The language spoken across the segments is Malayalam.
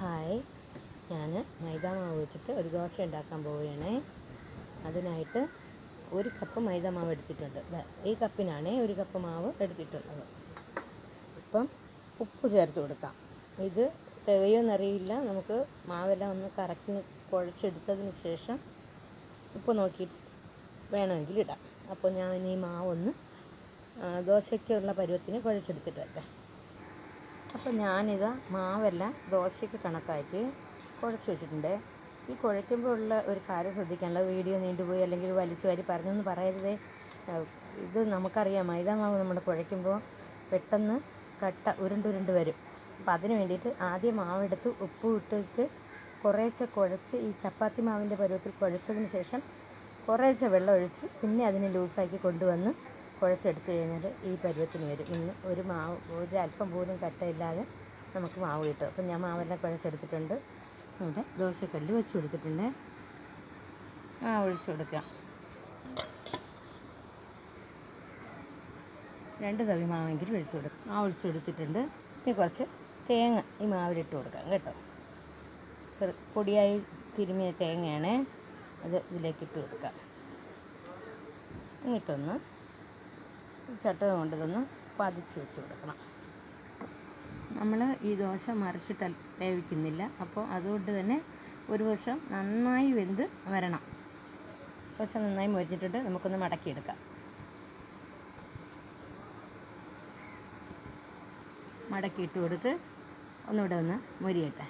ഹായ്, ഞാൻ മൈദ മാവ് വെച്ചിട്ട് ഒരു ദോശ ഉണ്ടാക്കാൻ പോവുകയാണേ. അതിനായിട്ട് 1 കപ്പ് മൈദ മാവ് എടുത്തിട്ടുണ്ട്. ഈ കപ്പിനാണേ 1 കപ്പ് മാവ് എടുത്തിട്ടുള്ളത്. ഇപ്പം ഉപ്പ് ചേർത്ത് കൊടുക്കാം. ഇത് തികയുമെന്നറിയില്ല. നമുക്ക് മാവെല്ലാം ഒന്ന് കറക്റ്റിന് കുഴച്ചെടുത്തതിന് ശേഷം ഉപ്പ് നോക്കിയിട്ട് വേണമെങ്കിൽ ഇടാം. അപ്പോൾ ഞാൻ ഈ മാവൊന്ന് ദോശയ്ക്കുള്ള പരുവത്തിന് കുഴച്ചെടുത്തിട്ട് വരട്ടെ. അപ്പോൾ ഞാനിത് മാവെല്ലാം ദോശയ്ക്ക് കണക്കാക്കി കുഴച്ച് വെച്ചിട്ടുണ്ട്. ഈ കുഴയ്ക്കുമ്പോൾ ഉള്ള ഒരു കാര്യം ശ്രദ്ധിക്കാനുള്ളത്, വീഡിയോ നീണ്ടുപോയി അല്ലെങ്കിൽ വലിച്ചു വാരി പറഞ്ഞൊന്നും പറയരുതേ. ഇത് നമുക്കറിയാം, മൈദ മാവ് നമ്മൾ കുഴയ്ക്കുമ്പോൾ പെട്ടെന്ന് കട്ട ഉരുണ്ടുരുണ്ട് വരും. അപ്പോൾ അതിന് വേണ്ടിയിട്ട് ആദ്യം മാവെടുത്ത് ഉപ്പ് ഇട്ടിട്ട് കുറേശ്ശെ കുഴച്ച് ഈ ചപ്പാത്തി മാവിൻ്റെ പരുവത്തിൽ കുഴച്ചതിന് ശേഷം കുറേശ്ശെ വെള്ളം ഒഴിച്ച് പിന്നെ അതിനെ ലൂസാക്കി കൊണ്ടുവന്ന് കുഴച്ചെടുത്ത് കഴിഞ്ഞാൽ ഈ പരുവത്തിന് വരും. ഇന്ന് ഒരല്പം പോലും കട്ടയില്ലാതെ നമുക്ക് മാവ് കിട്ടും. അപ്പം ഞാൻ മാവെല്ലാം കുഴച്ചെടുത്തിട്ടുണ്ട്. ഇവിടെ ദോശക്കല്ല് വെച്ച് കൊടുത്തിട്ടുണ്ട്. ഒഴിച്ച് കൊടുക്കാം. 2 തവി മാവെങ്കിലും ഒഴിച്ച് കൊടുക്കാം. ഒഴിച്ച് കൊടുത്തിട്ടുണ്ട്. ഇനി കുറച്ച് തേങ്ങ ഈ മാവിലിട്ട് കൊടുക്കാം കേട്ടോ. പൊടിയായി തിരുമിയ തേങ്ങയാണ്, അത് ഇതിലേക്ക് ഇട്ട് കൊടുക്കാം. എന്നിട്ടൊന്ന് ചട്ടകം കൊണ്ട് ഇതൊന്ന് പതിച്ച് വെച്ച് കൊടുക്കണം. നമ്മൾ ഈ ദോശ മറിച്ചിട്ട് വേവിക്കുന്നില്ല. അപ്പോൾ അതുകൊണ്ട് തന്നെ ഒരു വശം നന്നായി വെന്ത് വരണം. വശം നന്നായി മൊരിഞ്ഞിട്ടിട്ട് നമുക്കൊന്ന് മടക്കിയെടുക്കാം. മടക്കിയിട്ട് കൊടുത്ത് ഒന്നുകൂടെ ഒന്ന് മൊരിയട്ടെ.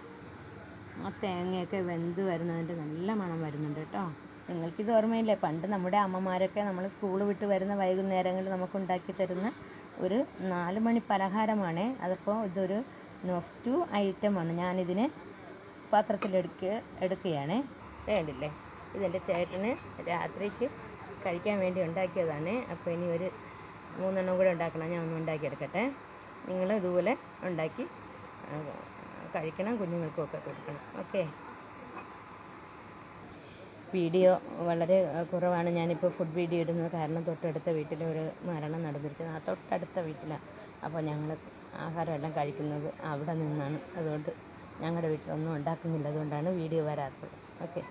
ആ തേങ്ങയൊക്കെ വെന്ത് വരുന്നതിൻ്റെ നല്ല മണം വരുന്നുണ്ട് കേട്ടോ. നിങ്ങൾക്കിത് ഓർമ്മയില്ലേ, പണ്ട് നമ്മുടെ അമ്മമാരൊക്കെ നമ്മൾ സ്കൂൾ വിട്ട് വരുന്ന വൈകുന്നേരങ്ങളിൽ നമുക്ക് ഉണ്ടാക്കി തരുന്ന ഒരു 4 മണി പലഹാരമാണ്. അതിപ്പോൾ ഇതൊരു നൊസ്റ്റു ഐറ്റമാണ്. ഞാനിതിനെ പാത്രത്തിലെടുക്കുകയാണ്. വേണ്ടില്ലേ, ഇതെൻ്റെ ചേട്ടന് രാത്രിക്ക് കഴിക്കാൻ വേണ്ടി ഉണ്ടാക്കിയതാണ്. അപ്പോൾ ഇനി ഒരു 3 എണ്ണം കൂടെ ഉണ്ടാക്കണം. ഞാൻ ഒന്ന് ഉണ്ടാക്കിയെടുക്കട്ടെ. നിങ്ങൾ ഇതുപോലെ ഉണ്ടാക്കി കഴിക്കണം, കുഞ്ഞുങ്ങൾക്കൊക്കെ കൊടുക്കണം. ഓക്കെ. വീഡിയോ വളരെ കുറവാണ്. ഞാനിപ്പോൾ ഫുഡ് വീഡിയോ ഇടുന്നത് കാരണം തൊട്ടടുത്ത വീട്ടിൽ ഒരു മരണം നടന്നിരിക്കുന്നത്. ആ തൊട്ടടുത്ത വീട്ടിലാണ്. അപ്പോൾ ഞങ്ങൾ ആഹാരമെല്ലാം കഴിക്കുന്നത് അവിടെ നിന്നാണ്. അതുകൊണ്ട് ഞങ്ങളുടെ വീട്ടിലൊന്നും ഉണ്ടാക്കുന്നില്ല. അതുകൊണ്ടാണ് വീഡിയോ വരാത്തത്. ഓക്കെ.